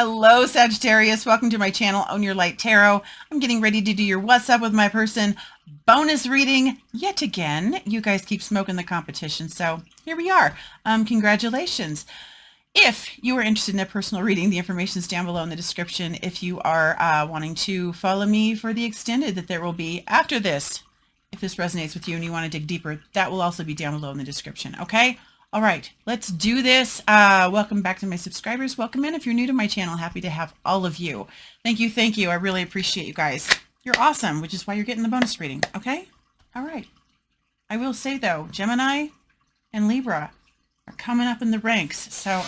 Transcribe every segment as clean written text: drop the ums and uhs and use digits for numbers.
Hello, Sagittarius. Welcome to my channel, Own Your Light Tarot. I'm getting ready to do your What's Up with my person bonus reading yet again. You guys keep smoking the competition, so here we are. Congratulations. If you are interested in a personal reading, the information is down below in the description. If you are wanting to follow me for the extended that there will be after this, if this resonates with you and you want to dig deeper, that will also be down below in the description, okay? All right, let's do this. Welcome back to my subscribers. Welcome in if you're new to my channel. Happy to have all of you. Thank you, thank you. I really appreciate you guys. You're awesome, which is why you're getting the bonus reading, okay? All right. I will say, though, Gemini and Libra are coming up in the ranks. So,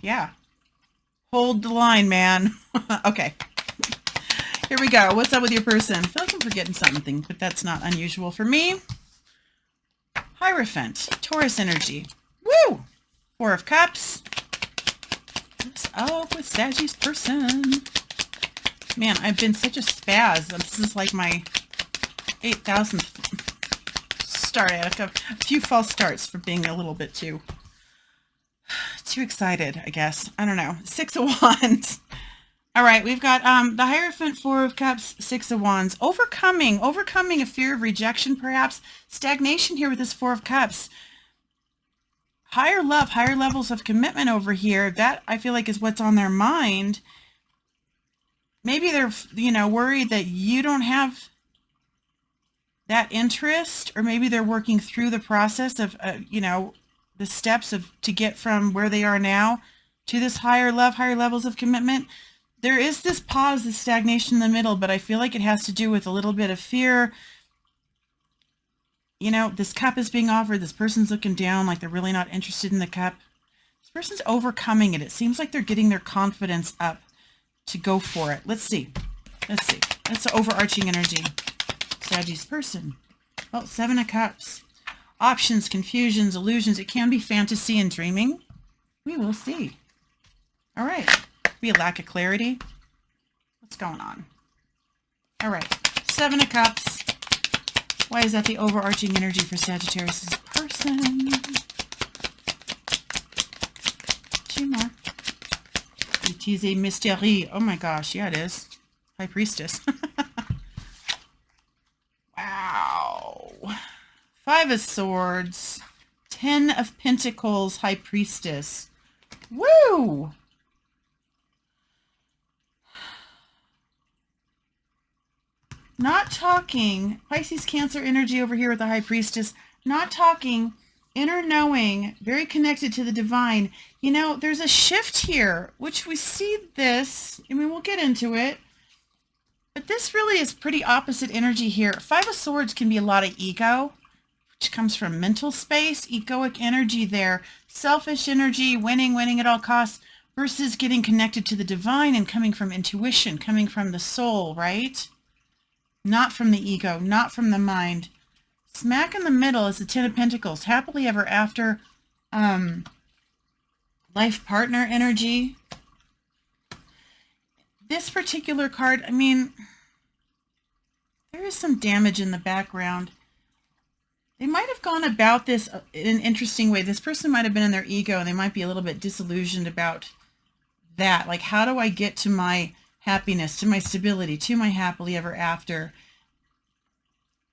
yeah. Hold the line, man. Okay. Here we go. What's up with your person? I feel like I'm forgetting something, but that's not unusual for me. Hierophant, Taurus energy. Woo! Four of Cups. What's up with Sagi's person? Man, I've been such a spaz. This is like my 8,000th start. I had a few false starts for being a little bit too excited, I guess. I don't know. Six of Wands. All right, we've got the Hierophant, Four of Cups, Six of Wands. Overcoming a fear of rejection, perhaps. Stagnation here with this Four of Cups. Higher love, higher levels of commitment over here. That, I feel like, is what's on their mind. Maybe they're, worried that you don't have that interest, or maybe they're working through the process of, the steps to get from where they are now to this higher love, higher levels of commitment. There is this pause, this stagnation in the middle, but I feel like it has to do with a little bit of fear. This cup is being offered. This person's looking down like they're really not interested in the cup. This person's overcoming it. It seems like they're getting their confidence up to go for it. Let's see. That's the overarching energy. Sagittarius person. Oh, Seven of Cups. Options, confusions, illusions. It can be fantasy and dreaming. We will see. All right. Be a lack of clarity. What's going on? All right. Seven of Cups. Why is that the overarching energy for Sagittarius' person? Two more. It is a mystery. Oh my gosh. Yeah, it is. High Priestess. Wow. Five of Swords. 10 of Pentacles. High Priestess. Woo! Not talking, Pisces, Cancer energy over here with the High Priestess, not talking, inner knowing, very connected to the divine. There's a shift here, which we see this, we'll get into it, but this really is pretty opposite energy here. Five of Swords can be a lot of ego, which comes from mental space, egoic energy there, selfish energy, winning at all costs, versus getting connected to the divine and coming from intuition, coming from the soul, right? Not from the ego, not from the mind. Smack in the middle is the Ten of Pentacles. Happily ever after. Life partner energy. This particular card, there is some damage in the background. They might have gone about this in an interesting way. This person might have been in their ego, and they might be a little bit disillusioned about that. Like, how do I get to my happiness, to my stability, to my happily ever after?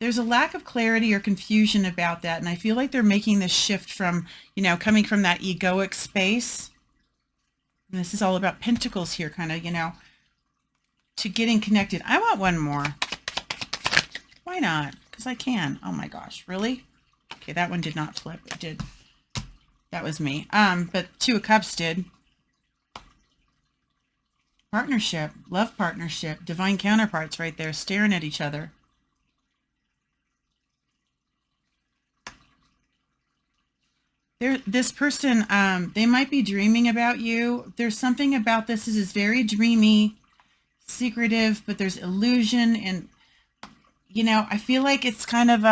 There's a lack of clarity or confusion about that, and I feel like they're making this shift from, coming from that egoic space. And this is all about Pentacles here, kind of, to getting connected. I want one more. Why not? Because I can. Oh my gosh, really? Okay, that one did not flip. It did. That was me. But Two of Cups did. Partnership, love partnership, divine counterparts right there staring at each other. This person, they might be dreaming about you. There's something about this is very dreamy, secretive, but there's illusion. And, I feel like it's kind of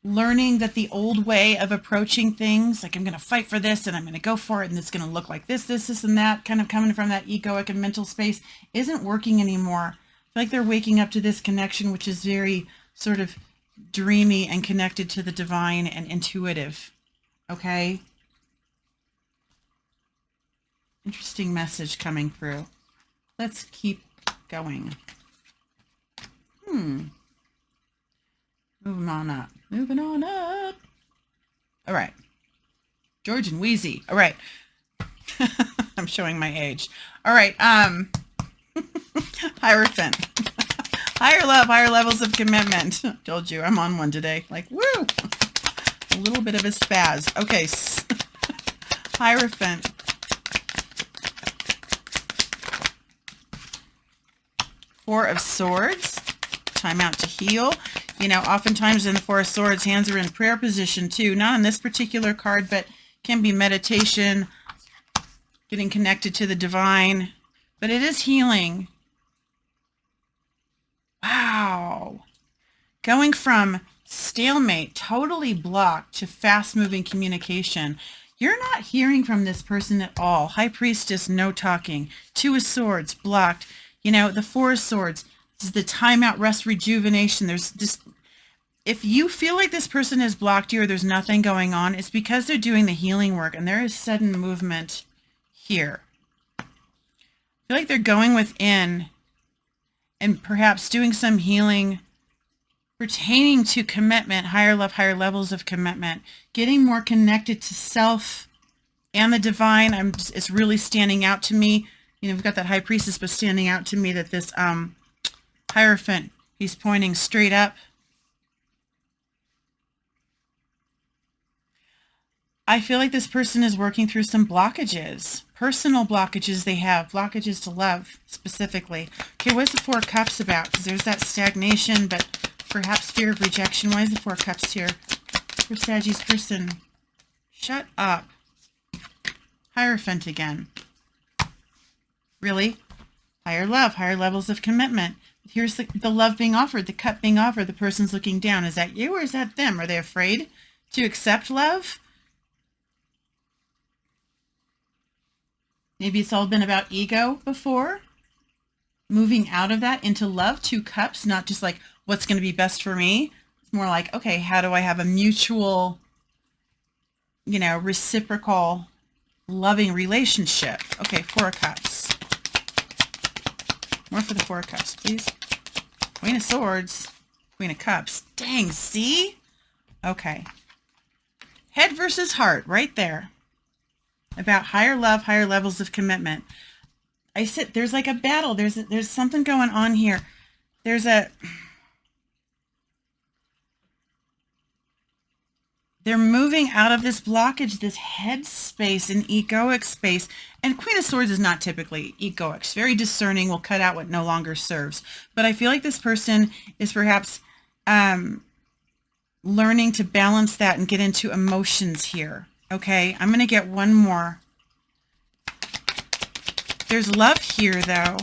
learning that the old way of approaching things, like I'm going to fight for this and I'm going to go for it and it's going to look like this, and that, kind of coming from that egoic and mental space, isn't working anymore. I feel like they're waking up to this connection, which is very sort of dreamy and connected to the divine and intuitive. Okay? Interesting message coming through. Let's keep going. Moving on up. Moving on up. All right. George and Wheezy. All right. I'm showing my age. All right. Hierophant. Higher love, higher levels of commitment. Told you, I'm on one today. Like, woo! A little bit of a spaz. Okay. Hierophant. Four of Swords. Time out to heal. You know, oftentimes in the Four of Swords, hands are in prayer position too. Not on this particular card, but can be meditation, getting connected to the divine. But it is healing. Wow. Going from stalemate, totally blocked, to fast-moving communication. You're not hearing from this person at all. High Priestess, no talking. Two of Swords, blocked. You know, the Four of Swords, this is the timeout, rest, rejuvenation. There's just, if you feel like this person has blocked you or there's nothing going on, it's because they're doing the healing work, and there is sudden movement here. I feel like they're going within and perhaps doing some healing pertaining to commitment, higher love, higher levels of commitment, getting more connected to self and the divine. It's really standing out to me. You know, we've got that High Priestess, but standing out to me that this Hierophant, he's pointing straight up. I feel like this person is working through some blockages, personal blockages they have, blockages to love specifically. Okay, what's the Four of Cups about? Because there's that stagnation, but perhaps fear of rejection. Why is the Four of Cups here? For Sagittarius person. Shut up. Hierophant again. Really? Higher love, higher levels of commitment. Here's the love being offered, the cup being offered. The person's looking down. Is that you or is that them? Are they afraid to accept love? Maybe it's all been about ego before. Moving out of that into love, two cups, not just like what's going to be best for me. It's more like, okay, how do I have a mutual, you know, reciprocal, loving relationship? Okay, Four of Cups. More for the Four of Cups, please. Queen of Swords, Queen of Cups. Dang, see? Okay. Head versus heart, right there. About higher love, higher levels of commitment. I said there's like a battle. There's something going on here. They're moving out of this blockage, this head space, an egoic space. And Queen of Swords is not typically egoic. Very discerning, will cut out what no longer serves. But I feel like this person is perhaps learning to balance that and get into emotions here. Okay, I'm going to get one more. There's love here, though.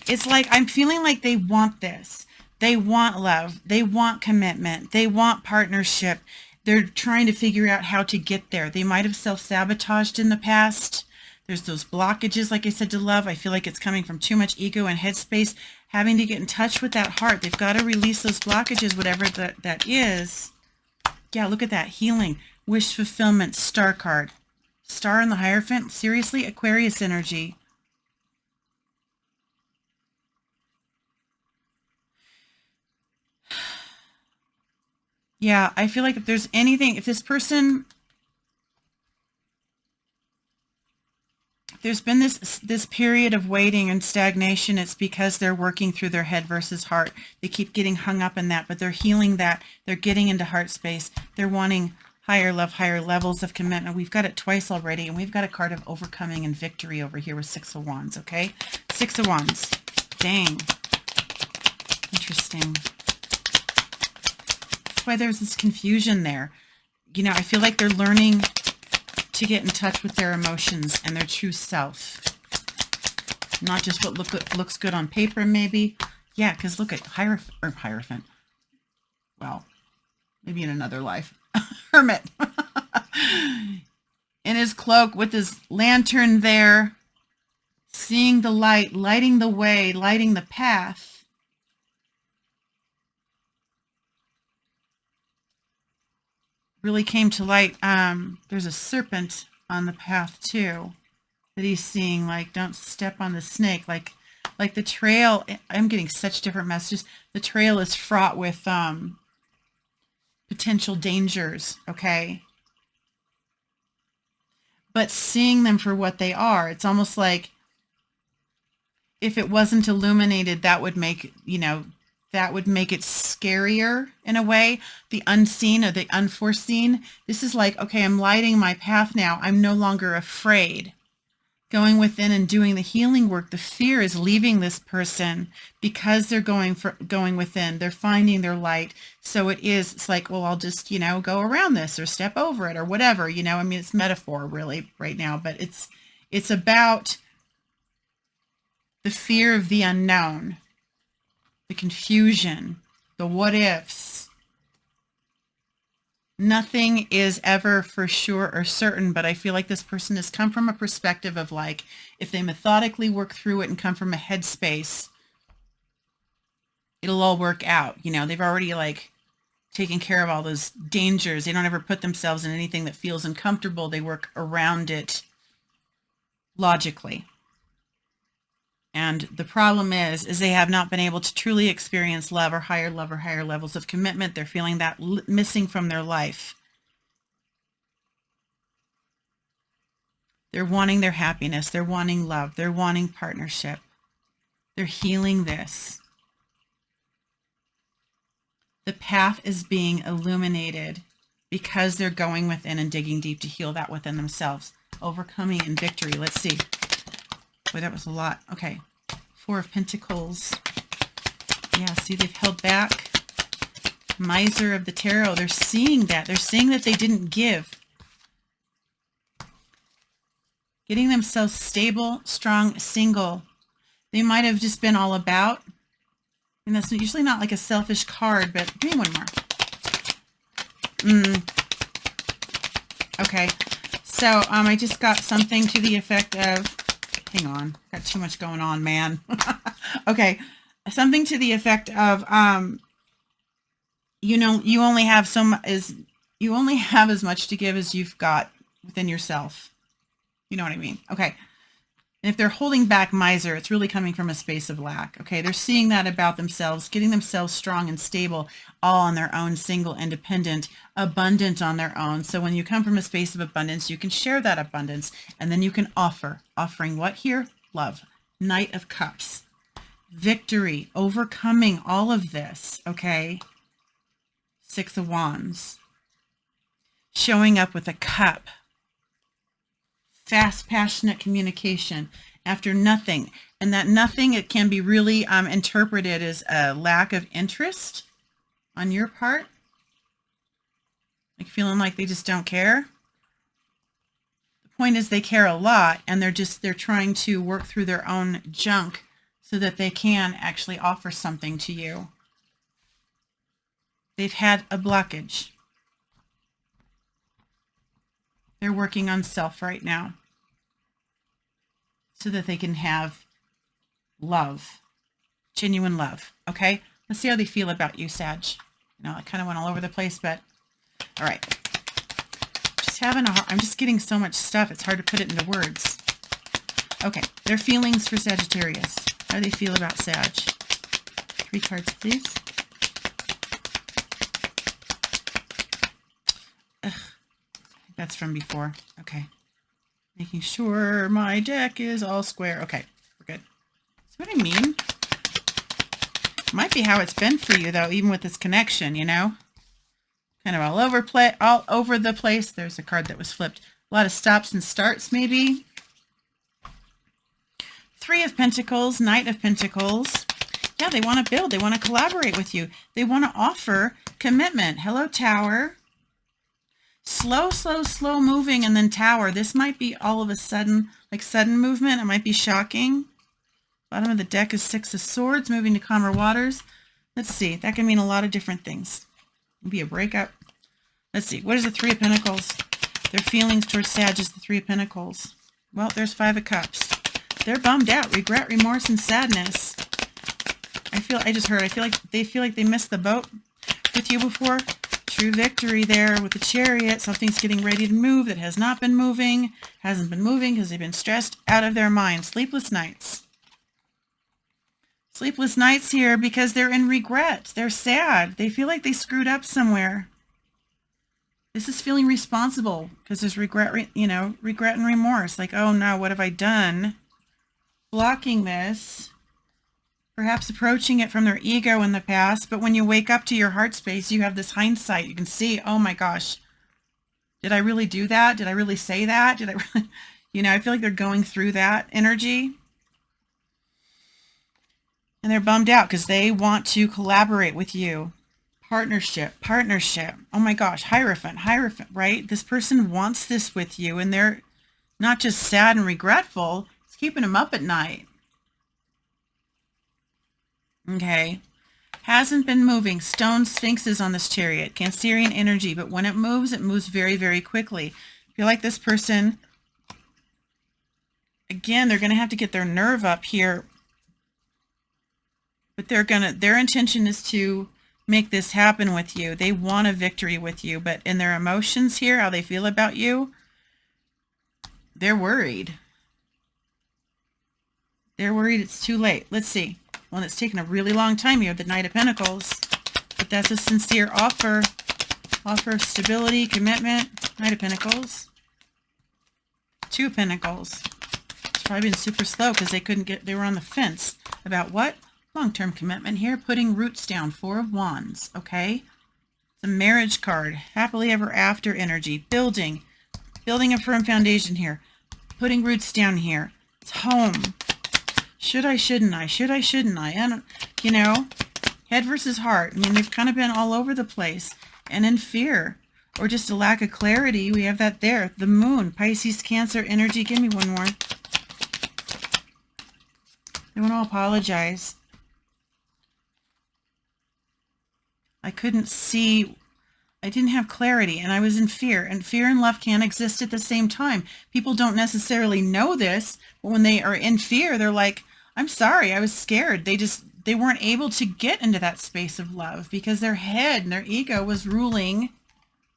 It's like I'm feeling like they want this. They want love. They want commitment. They want partnership. They're trying to figure out how to get there. They might have self-sabotaged in the past. There's those blockages, like I said, to love. I feel like it's coming from too much ego and headspace, having to get in touch with that heart. They've got to release those blockages, whatever that is. Yeah, look at that. Healing, wish fulfillment, star card. Star in the Hierophant. Seriously, Aquarius energy. Yeah, I feel like if there's anything, if this person, there's been this period of waiting and stagnation, it's because they're working through their head versus heart. They keep getting hung up in that, but they're healing that. They're getting into heart space. They're wanting higher love, higher levels of commitment. We've got it twice already, and we've got a card of overcoming and victory over here with Six of Wands, okay? Six of Wands. Dang. Interesting. That's why there's this confusion there. You know, I feel like they're learning to get in touch with their emotions and their true self. Not just what looks good on paper, maybe. Yeah, because look at Hierophant. Well, maybe in another life. Hermit. In his cloak with his lantern there. Seeing the light, lighting the way, lighting the path. Really came to light. There's a serpent on the path too. that he's seeing, like, don't step on the snake, like the trail. I'm getting such different messages. The trail is fraught with potential dangers, okay? But seeing them for what they are, it's almost like if it wasn't illuminated, that would make, you know, that would make it scarier in a way, the unseen or the unforeseen. This is like, okay, I'm lighting my path now. I'm no longer afraid. Going within and doing the healing work, the fear is leaving this person because they're going within. They're finding their light. So it's like, well, I'll just, you know, go around this or step over it or whatever, you know. I mean, it's metaphor really right now, but it's about the fear of the unknown, the confusion, the what ifs. Nothing is ever for sure or certain, but I feel like this person has come from a perspective of, like, if they methodically work through it and come from a headspace, it'll all work out. You know, they've already, like, taken care of all those dangers. They don't ever put themselves in anything that feels uncomfortable. They work around it logically. And the problem is they have not been able to truly experience love or higher levels of commitment. They're feeling that missing from their life. They're wanting their happiness. They're wanting love. They're wanting partnership. They're healing this. The path is being illuminated because they're going within and digging deep to heal that within themselves. Overcoming and victory. Let's see. Boy, that was a lot. Okay. 4 of Pentacles. Yeah, see, they've held back. Miser of the Tarot. They're seeing that. They're seeing that they didn't give. Getting themselves stable, strong, single. They might have just been all about. And that's usually not like a selfish card, but give me one more. Okay. So I just got something to the effect of, hang on, got too much going on, man. Okay, something to the effect of, you know, you only have as much to give as you've got within yourself. You know what I mean? Okay. And if they're holding back, miser, it's really coming from a space of lack. Okay, they're seeing that about themselves, getting themselves strong and stable, all on their own, single, independent, abundant on their own. So when you come from a space of abundance, you can share that abundance, and then you can offering what here? Love. Knight of Cups. Victory, overcoming all of this, okay? 6 of Wands. Showing up with a cup. Fast, passionate communication after nothing. And that nothing, it can be really interpreted as a lack of interest on your part. Like feeling like they just don't care. The point is they care a lot, and they're trying to work through their own junk so that they can actually offer something to you. They've had a blockage. They're working on self right now so that they can have love, genuine love. Okay, let's see how they feel about you, Sag. You know, I kind of went all over the place, but all right. I'm just getting so much stuff. It's hard to put it into words. Okay, their feelings for Sagittarius. How do they feel about Sag? 3 cards, please. Ugh. That's from before. Okay. Making sure my deck is all square. Okay, we're good. See what I mean? Might be how it's been for you, though, even with this connection, you know? Kind of all over the place. There's a card that was flipped. A lot of stops and starts, maybe. 3 of Pentacles, Knight of Pentacles. Yeah, they want to build. They want to collaborate with you. They want to offer commitment. Hello, Tower. Slow moving, and then Tower. This might be all of a sudden, like sudden movement. It might be shocking. Bottom of the deck is 6 of Swords, moving to calmer waters. Let's see. That can mean a lot of different things. Maybe a breakup. Let's see. What is the 3 of Pentacles? Their feelings towards Sag is the 3 of Pentacles. Well, there's 5 of Cups. They're bummed out. Regret, remorse, and sadness. I feel like they missed the boat with you before. True victory there with the Chariot. Something's getting ready to move that has not been moving. Hasn't been moving because they've been stressed out of their mind. Sleepless nights. Sleepless nights here because they're in regret. They're sad. They feel like they screwed up somewhere. This is feeling responsible because there's regret, regret and remorse. Like, oh no, what have I done? Blocking this. Perhaps approaching it from their ego in the past. But when you wake up to your heart space, you have this hindsight. You can see, oh my gosh, did I really do that? Did I really say that? Did I really, I feel like they're going through that energy. And they're bummed out because they want to collaborate with you. Partnership. Oh my gosh, Hierophant, right? This person wants this with you and they're not just sad and regretful. It's keeping them up at night. Okay. Hasn't been moving. Stone sphinxes on this Chariot. Cancerian energy. But when it moves very, very quickly. I feel like this person, again, they're going to have to get their nerve up here. But their intention is to make this happen with you. They want a victory with you. But in their emotions here, how they feel about you, they're worried. They're worried it's too late. Let's see. Well, it's taken a really long time here, the Knight of Pentacles. But that's a sincere offer. Offer of stability, commitment. Knight of Pentacles. Two of Pentacles. It's probably been super slow because they were on the fence. About what? Long-term commitment here. Putting roots down. Four of Wands. Okay? It's a marriage card. Happily ever after energy. Building a firm foundation here. Putting roots down here. It's home. Should I, shouldn't I? Should I, shouldn't I? I don't, head versus heart. I mean, they've kind of been all over the place and in fear or just a lack of clarity. We have that there. The Moon, Pisces, Cancer energy. Give me one more. They want to apologize. I couldn't see. I didn't have clarity and I was in fear, and fear and love can't exist at the same time. People don't necessarily know this, but when they are in fear, they're like, I'm sorry, I was scared. They weren't able to get into that space of love because their head and their ego was ruling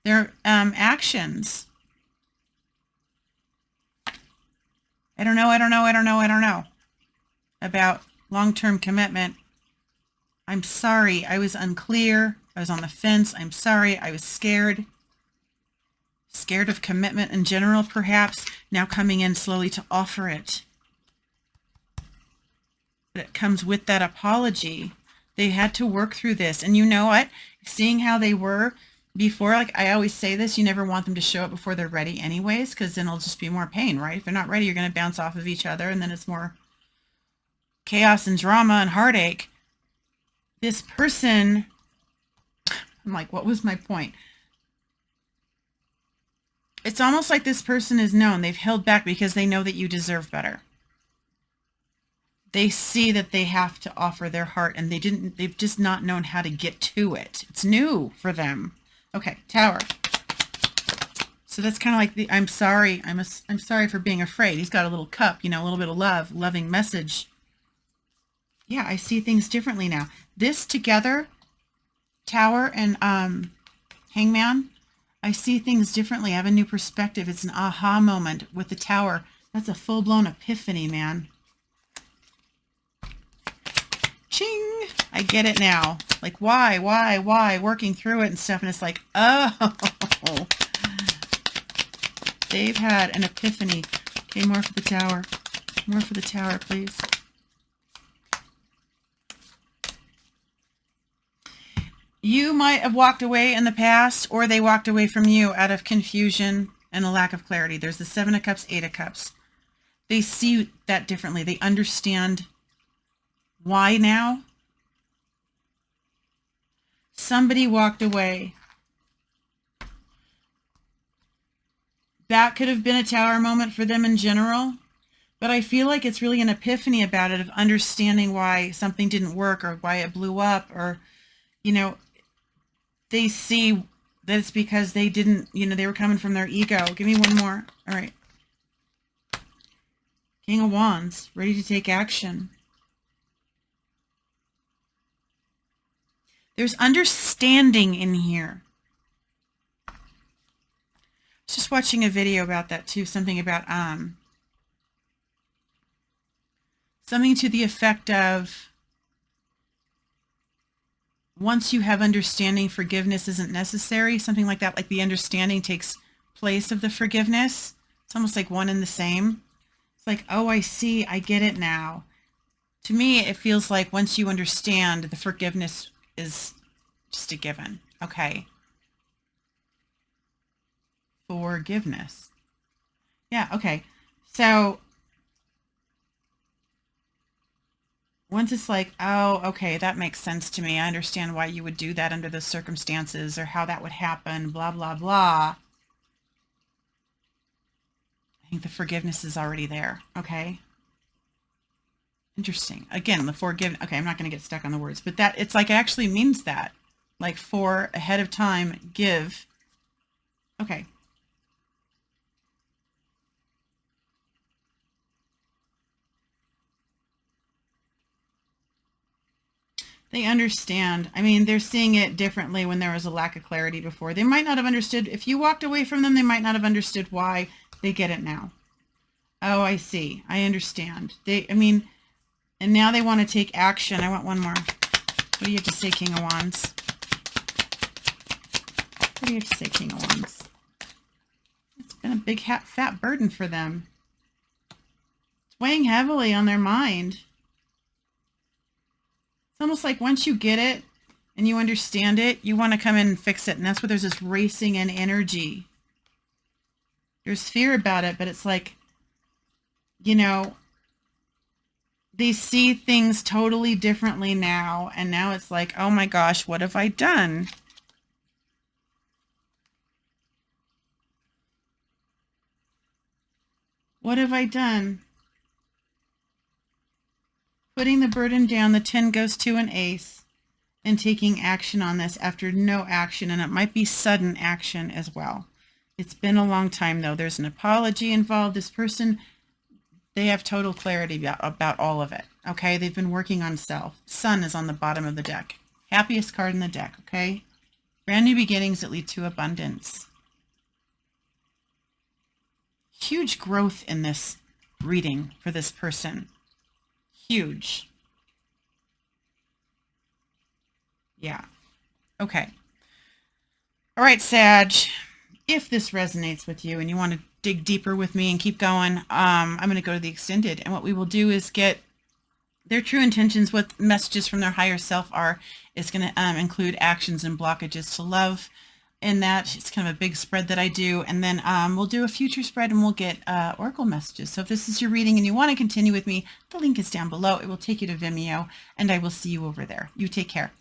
their actions. I don't know about long-term commitment. I'm sorry, I was unclear. I was on the fence. I'm sorry, I was scared. Scared of commitment in general, perhaps. Now coming in slowly to offer it. But it comes with that apology. They had to work through this. And you know what? Seeing how they were before, like I always say this, you never want them to show up before they're ready anyways, because then it'll just be more pain, right? If they're not ready, you're going to bounce off of each other, and then it's more chaos and drama and heartache. This person, I'm like, what was my point? It's almost like this person is known. They've held back because they know that you deserve better. They see that they have to offer their heart, and they've just not known how to get to it. It's new for them. Okay, Tower. So that's kind of like the, I'm sorry. I'm sorry for being afraid. He's got a little cup, a little bit of love, loving message. Yeah, I see things differently now. This together, Tower and Hangman, I see things differently. I have a new perspective. It's an aha moment with the Tower. That's a full-blown epiphany, man. Ching! I get it now. Like, why? Working through it and stuff. And it's like, oh, they've had an epiphany. Okay, more for the Tower. More for the Tower, please. You might have walked away in the past, or they walked away from you out of confusion and a lack of clarity. There's the Seven of Cups, Eight of Cups. They see that differently. They understand why now. Somebody walked away. That could have been a Tower moment for them in general, but I feel like it's really an epiphany about it, of understanding why something didn't work or why it blew up, or, they see that it's because they didn't, they were coming from their ego. Give me one more. All right. King of Wands, ready to take action. There's understanding in here. Just watching a video about that too, something about something to the effect of, once you have understanding, forgiveness isn't necessary, something like that, like the understanding takes place of the forgiveness. It's almost like one and the same. It's like, oh, I see, I get it now. To me, it feels like once you understand, the forgiveness is just a given. Okay. Forgiveness. Yeah, okay. So once it's like, oh, okay, that makes sense to me. I understand why you would do that under the circumstances or how that would happen, blah, blah, blah. I think the forgiveness is already there. Okay. Interesting. Again, the forgiveness. Okay, I'm not going to get stuck on the words, but that it's like it actually means that. Like for ahead of time, give. Okay. They understand. I mean, they're seeing it differently when there was a lack of clarity before. They might not have understood. If you walked away from them, they might not have understood why. They get it now. Oh, I see. I understand. I mean, and now they want to take action. I want one more. What do you have to say, King of Wands? What do you have to say, King of Wands? It's been a big fat burden for them. It's weighing heavily on their mind. It's almost like once you get it and you understand it, you want to come in and fix it. And that's where there's this racing in energy. There's fear about it, but it's like, you know, they see things totally differently now. And now it's like, oh my gosh, what have I done? What have I done? Putting the burden down, the 10 goes to an ace, and taking action on this after no action. And it might be sudden action as well. It's been a long time though. There's an apology involved. This person, they have total clarity about all of it. Okay. They've been working on self. Sun is on the bottom of the deck. Happiest card in the deck. Okay. Brand new beginnings that lead to abundance. Huge growth in this reading for this person. Huge. Yeah. Okay. All right, Sag. If this resonates with you and you want to dig deeper with me and keep going, I'm going to go to the extended. And what we will do is get their true intentions, what messages from their higher self are. It's going to include actions and blockages to love. In that, it's kind of a big spread that I do. And then we'll do a future spread and we'll get oracle messages. So if this is your reading and you want to continue with me, the link is down below. It will take you to Vimeo and I will see you over there. You take care.